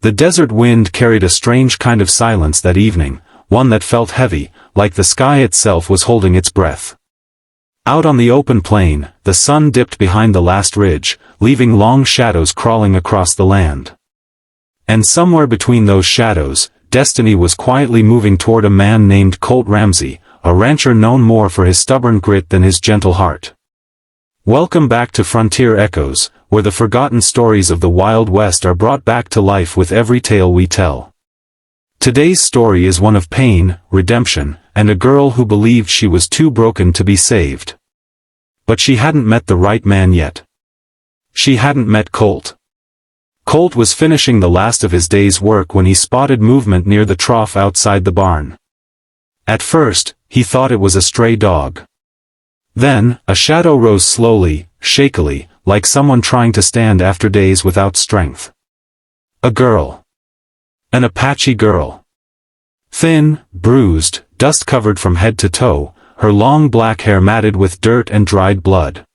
The desert wind carried a strange kind of silence that evening, one that felt heavy, like the sky itself was holding its breath. Out on the open plain, the sun dipped behind the last ridge, leaving long shadows crawling across the land. And somewhere between those shadows, destiny was quietly moving toward a man named Colt Ramsey, a rancher known more for his stubborn grit than his gentle heart. Welcome back to Frontier Echoes, where the forgotten stories of the Wild West are brought back to life with every tale we tell. Today's story is one of pain, redemption, and a girl who believed she was too broken to be saved. But she hadn't met the right man yet. She hadn't met Colt. Colt was finishing the last of his day's work when he spotted movement near the trough outside the barn. At first, he thought it was a stray dog. Then, a shadow rose slowly, shakily, like someone trying to stand after days without strength. A girl. An Apache girl. Thin, bruised, dust-covered from head to toe, her long black hair matted with dirt and dried blood.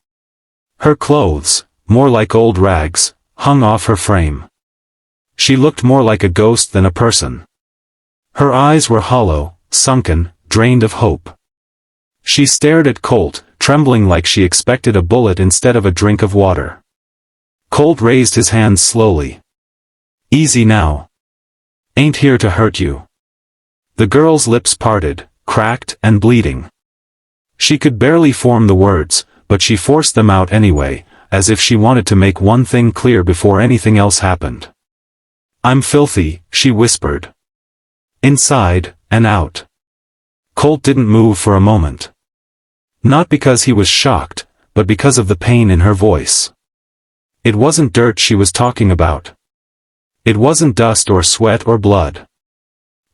Her clothes, more like old rags, hung off her frame. She looked more like a ghost than a person. Her eyes were hollow, sunken, drained of hope. She stared at Colt, trembling like she expected a bullet instead of a drink of water. Colt raised his hands slowly. "Easy now. Ain't here to hurt you." The girl's lips parted, cracked and bleeding. She could barely form the words, but she forced them out anyway, as if she wanted to make one thing clear before anything else happened. "I'm filthy," she whispered. "Inside, and out." Colt didn't move for a moment. Not because he was shocked, but because of the pain in her voice. It wasn't dirt she was talking about. It wasn't dust or sweat or blood.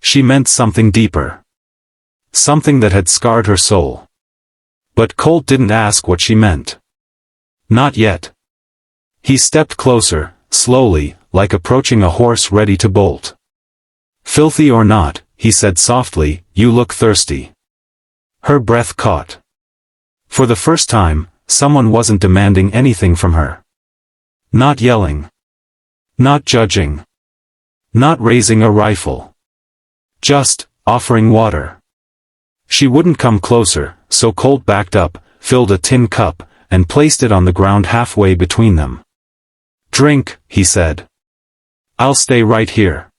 She meant something deeper. Something that had scarred her soul. But Colt didn't ask what she meant. Not yet. He stepped closer, slowly, like approaching a horse ready to bolt. "Filthy or not," he said softly, "you look thirsty." Her breath caught. For the first time, someone wasn't demanding anything from her. Not yelling. Not judging. Not raising a rifle. Just offering water. She wouldn't come closer, so Colt backed up, filled a tin cup, and placed it on the ground halfway between them. "Drink," he said. "I'll stay right here."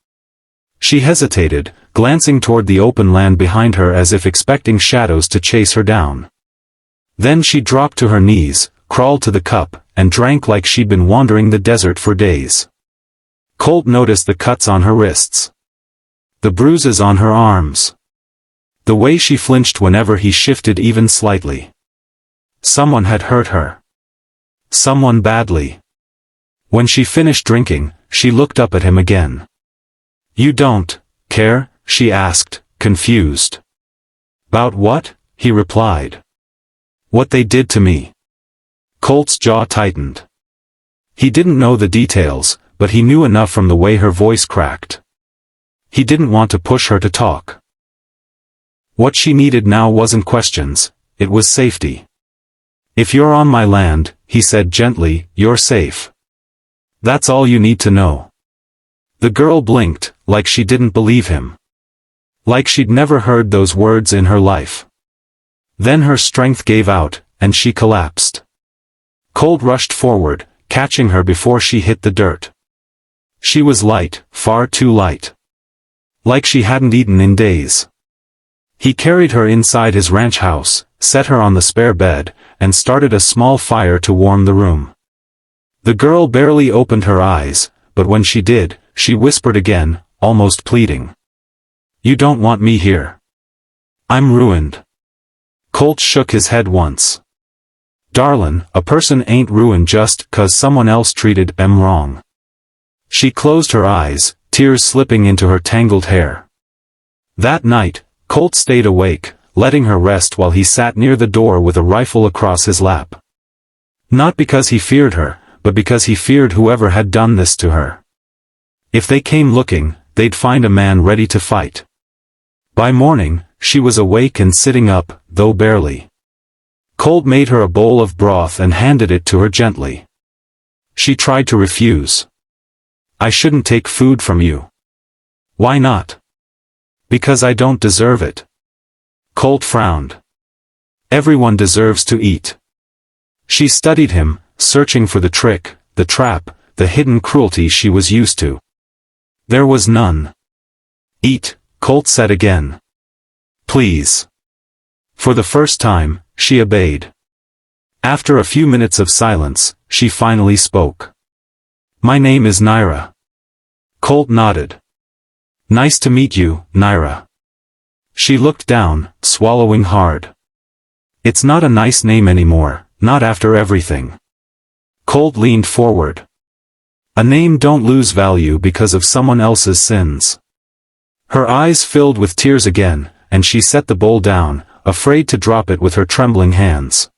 She hesitated, glancing toward the open land behind her as if expecting shadows to chase her down. Then she dropped to her knees, crawled to the cup, and drank like she'd been wandering the desert for days. Colt noticed the cuts on her wrists. The bruises on her arms. The way she flinched whenever he shifted even slightly. Someone had hurt her. Someone badly. When she finished drinking, she looked up at him again. "You don't care?" she asked, confused. "About what?" he replied. "What they did to me." Colt's jaw tightened. He didn't know the details, but he knew enough from the way her voice cracked. He didn't want to push her to talk. What she needed now wasn't questions, it was safety. "If you're on my land," he said gently, "you're safe. That's all you need to know." The girl blinked, like she didn't believe him. Like she'd never heard those words in her life. Then her strength gave out, and she collapsed. Colt rushed forward, catching her before she hit the dirt. She was light, far too light. Like she hadn't eaten in days. He carried her inside his ranch house, set her on the spare bed, and started a small fire to warm the room. The girl barely opened her eyes, but when she did, she whispered again, almost pleading. "You don't want me here. I'm ruined." Colt shook his head once. "Darlin', a person ain't ruined just 'cause someone else treated them wrong." She closed her eyes, tears slipping into her tangled hair. That night, Colt stayed awake, letting her rest while he sat near the door with a rifle across his lap. Not because he feared her, but because he feared whoever had done this to her. If they came looking, they'd find a man ready to fight. By morning, she was awake and sitting up, though barely. Colt made her a bowl of broth and handed it to her gently. She tried to refuse. I shouldn't take food from you. Why not? Because I don't deserve it. Colt frowned. Everyone deserves to eat. She studied him, searching for the trick, the trap, the hidden cruelty she was used to. There was none. Eat, Colt said again. Please. For the first time, she obeyed. After a few minutes of silence, she finally spoke. My name is Naira. Colt nodded. Nice to meet you, Naira. She looked down, swallowing hard. It's not a nice name anymore, not after everything. Colt leaned forward. A name don't lose value because of someone else's sins. Her eyes filled with tears again, and she set the bowl down, afraid to drop it with her trembling hands.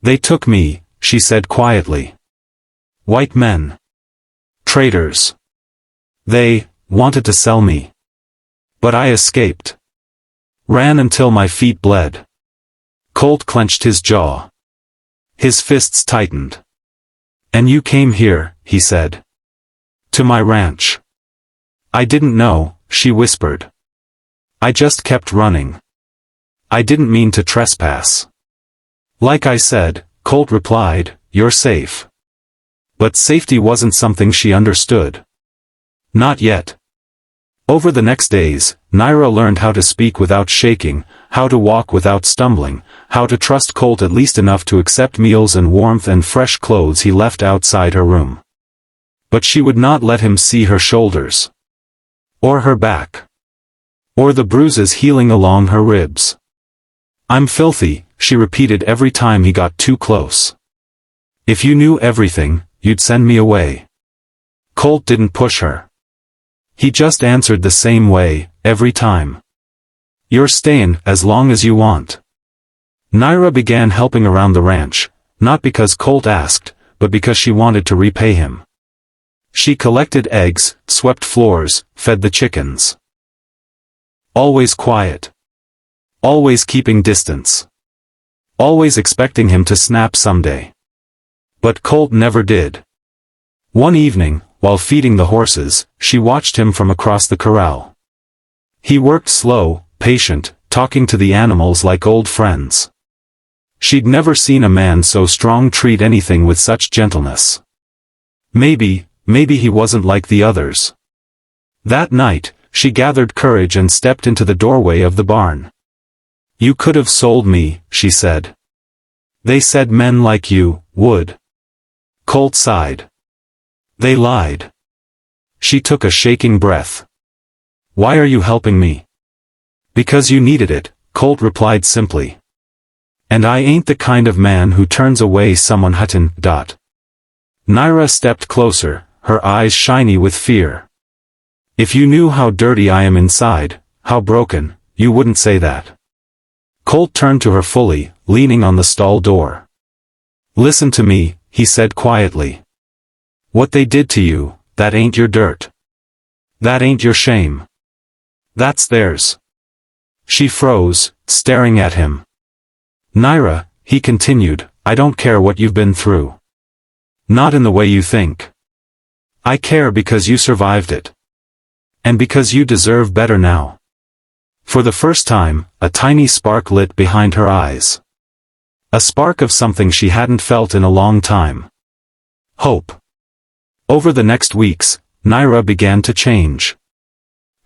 They took me, she said quietly. White men. Traitors. They wanted to sell me. But I escaped. Ran until my feet bled. Colt clenched his jaw. His fists tightened. And you came here, he said. To my ranch. I didn't know, she whispered. I just kept running. I didn't mean to trespass. Like I said, Colt replied, you're safe. But safety wasn't something she understood. Not yet. Over the next days, Naira learned how to speak without shaking, how to walk without stumbling, how to trust Colt at least enough to accept meals and warmth and fresh clothes he left outside her room. But she would not let him see her shoulders. Or her back. Or the bruises healing along her ribs. I'm filthy, she repeated every time he got too close. If you knew everything, you'd send me away. Colt didn't push her. He just answered the same way, every time. You're staying as long as you want. Naira began helping around the ranch, not because Colt asked, but because she wanted to repay him. She collected eggs, swept floors, fed the chickens. Always quiet. Always keeping distance. Always expecting him to snap someday. But Colt never did. One evening, while feeding the horses, she watched him from across the corral. He worked slow, patient, talking to the animals like old friends. She'd never seen a man so strong treat anything with such gentleness. Maybe he wasn't like the others. That night, she gathered courage and stepped into the doorway of the barn. You could have sold me, she said. They said men like you would. Colt sighed. They lied. She took a shaking breath. Why are you helping me? Because you needed it, Colt replied simply. And I ain't the kind of man who turns away someone hutton. Naira stepped closer, her eyes shiny with fear. If you knew how dirty I am inside, how broken, you wouldn't say that. Colt turned to her fully, leaning on the stall door. Listen to me, he said quietly. What they did to you, that ain't your dirt. That ain't your shame. That's theirs. She froze, staring at him. Naira, he continued, I don't care what you've been through. Not in the way you think. I care because you survived it. And because you deserve better now. For the first time, a tiny spark lit behind her eyes. A spark of something she hadn't felt in a long time. Hope. Over the next weeks, Naira began to change.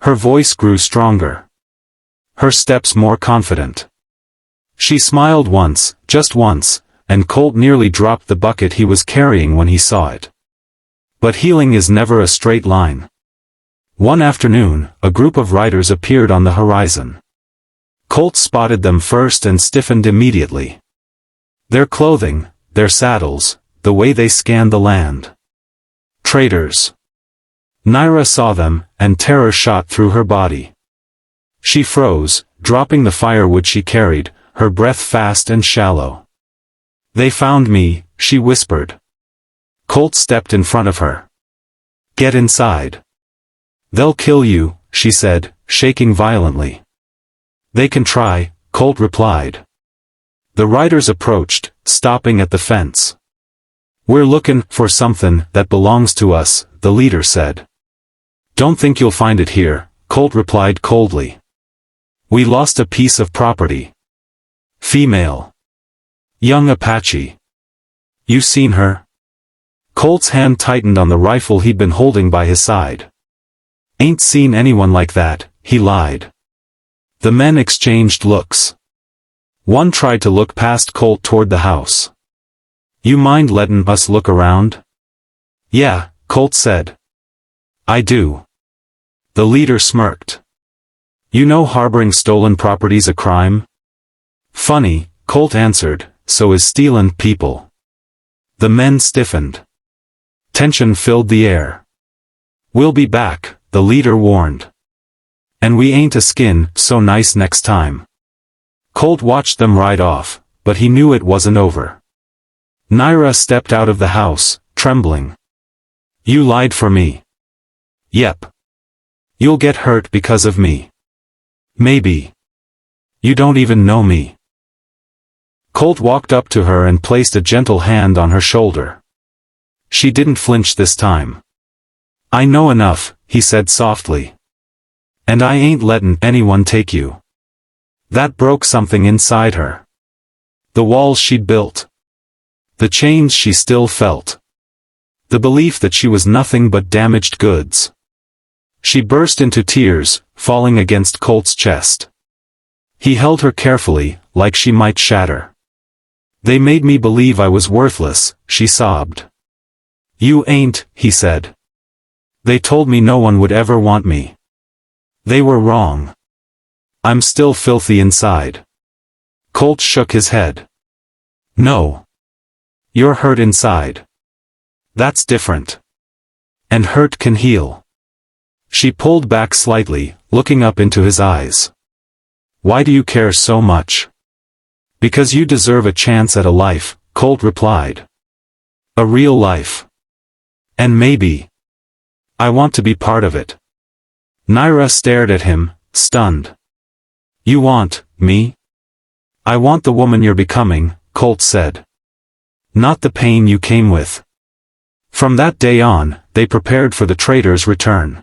Her voice grew stronger. Her steps more confident. She smiled once, just once, and Colt nearly dropped the bucket he was carrying when he saw it. But healing is never a straight line. One afternoon, a group of riders appeared on the horizon. Colt spotted them first and stiffened immediately. Their clothing, their saddles, the way they scanned the land. Traitors. Naira saw them, and terror shot through her body. She froze, dropping the firewood she carried, her breath fast and shallow. They found me, she whispered. Colt stepped in front of her. Get inside. They'll kill you, she said, shaking violently. They can try, Colt replied. The riders approached, stopping at the fence. "We're looking for something that belongs to us," the leader said. "Don't think you'll find it here," Colt replied coldly. "We lost a piece of property." Female. Young Apache. "You seen her?" Colt's hand tightened on the rifle he'd been holding by his side. "Ain't seen anyone like that," he lied. The men exchanged looks. One tried to look past Colt toward the house. "You mind letting us look around?" "Yeah," Colt said. "I do." The leader smirked. "You know harboring stolen property's a crime?" "Funny," Colt answered, "so is stealing people." The men stiffened. Tension filled the air. "We'll be back," the leader warned. "And we ain't a skin so nice next time." Colt watched them ride off, but he knew it wasn't over. Naira stepped out of the house, trembling. "You lied for me." "Yep. You'll get hurt because of me." "Maybe. You don't even know me." Colt walked up to her and placed a gentle hand on her shoulder. She didn't flinch this time. "I know enough," he said softly. "And I ain't letting anyone take you." That broke something inside her. The walls she'd built. The chains she still felt. The belief that she was nothing but damaged goods. She burst into tears, falling against Colt's chest. He held her carefully, like she might shatter. "They made me believe I was worthless," she sobbed. "You ain't," he said. "They told me no one would ever want me. They were wrong. I'm still filthy inside." Colt shook his head. "No. You're hurt inside. That's different. And hurt can heal." She pulled back slightly, looking up into his eyes. "Why do you care so much?" "Because you deserve a chance at a life," Colt replied. "A real life. And maybe I want to be part of it." Naira stared at him, stunned. "You want me?" "I want the woman you're becoming," Colt said. "Not the pain you came with." From that day on, they prepared for the trader's return.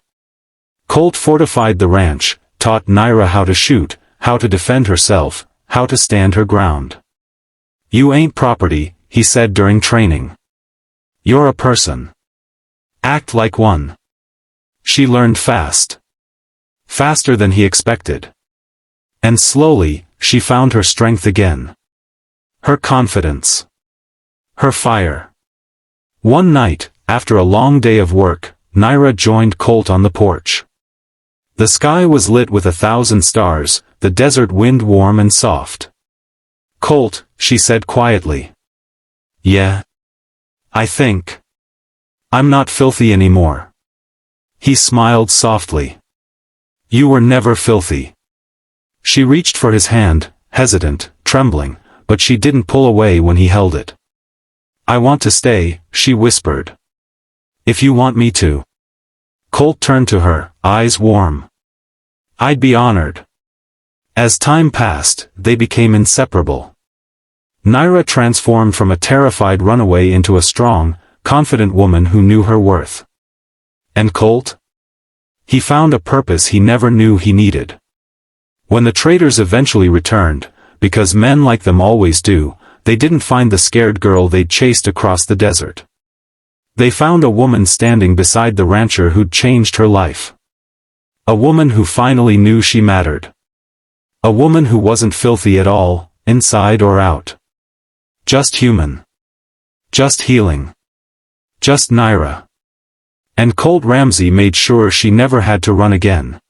Colt fortified the ranch, taught Naira how to shoot, how to defend herself, how to stand her ground. "You ain't property," he said during training. "You're a person. Act like one." She learned fast. Faster than he expected. And slowly, she found her strength again. Her confidence. Her fire. One night, after a long day of work, Naira joined Colt on the porch. The sky was lit with 1,000 stars, the desert wind warm and soft. "Colt," she said quietly. "Yeah? I think I'm not filthy anymore." He smiled softly. "You were never filthy." She reached for his hand, hesitant, trembling, but she didn't pull away when he held it. "I want to stay," she whispered. "If you want me to." Colt turned to her, eyes warm. "I'd be honored." As time passed, they became inseparable. Naira transformed from a terrified runaway into a strong, confident woman who knew her worth. And Colt? He found a purpose he never knew he needed. When the traders eventually returned, because men like them always do, they didn't find the scared girl they'd chased across the desert. They found a woman standing beside the rancher who'd changed her life. A woman who finally knew she mattered. A woman who wasn't filthy at all, inside or out. Just human. Just healing. Just Naira. And Colt Ramsey made sure she never had to run again.